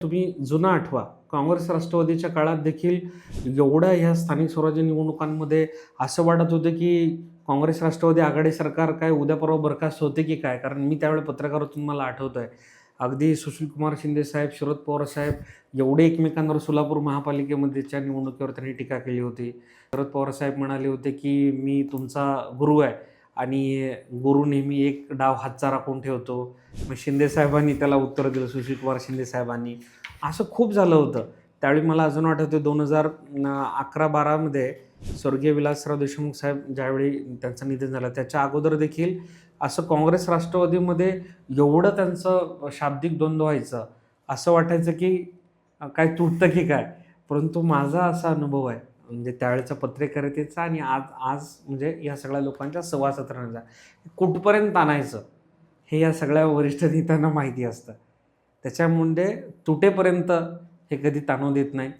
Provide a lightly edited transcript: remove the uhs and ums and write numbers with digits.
तुम्ही जुना आठवा, काँग्रेस राष्ट्रवादीच्या काळात देखील एवढ्या ह्या स्थानिक स्वराज्य निवडणुकांमध्ये असं वाटत होतं, की काँग्रेस राष्ट्रवादी आघाडी सरकार काय उद्या परवा बरखास्त होते की काय? कारण मी त्यावेळी पत्रकार होतो मला आठवतंय. अगदी सुशीलकुमार शिंदे साहेब, शरद पवार साहेब एवढे एकमेकांवर सोलापूर महापालिकेमध्येच्या निवडणुकीवर त्यांनी टीका केली होती. शरद पवार साहेब म्हणाले होते, की "मी तुमचा गुरु आहे आणि गुरु नेहमी एक डाव हातचा राखून ठेवतो." मग शिंदे साहेबांनी त्याला उत्तर दिलं, सुशीलकुमार शिंदे साहेबांनी. असं खूप झालं होतं. त्यावेळी मला अजून आठवतं 2011-12 मध्ये स्वर्गीय विलासराव देशमुख साहेब ज्यावेळी त्यांचं निधन झालं, त्याच्या अगोदर देखील असं काँग्रेस राष्ट्रवादीमध्ये एवढं त्यांचं शाब्दिक द्वंद्व व्हायचं. असं वाटायचं की काय तुटतं की काय? परंतु माझा असा अनुभव आहे, म्हणजे त्यावेळेचा पत्रकारितेचा आणि आज आज म्हणजे या सगळ्या लोकांच्या सहवासात राहण्याचा. कुठपर्यंत आणायचं हे या सगळ्या वरिष्ठ नेत्यांना माहिती असतं. त्याच्यामुळे तुटेपर्यंत हे कधी ताणू देत नाही.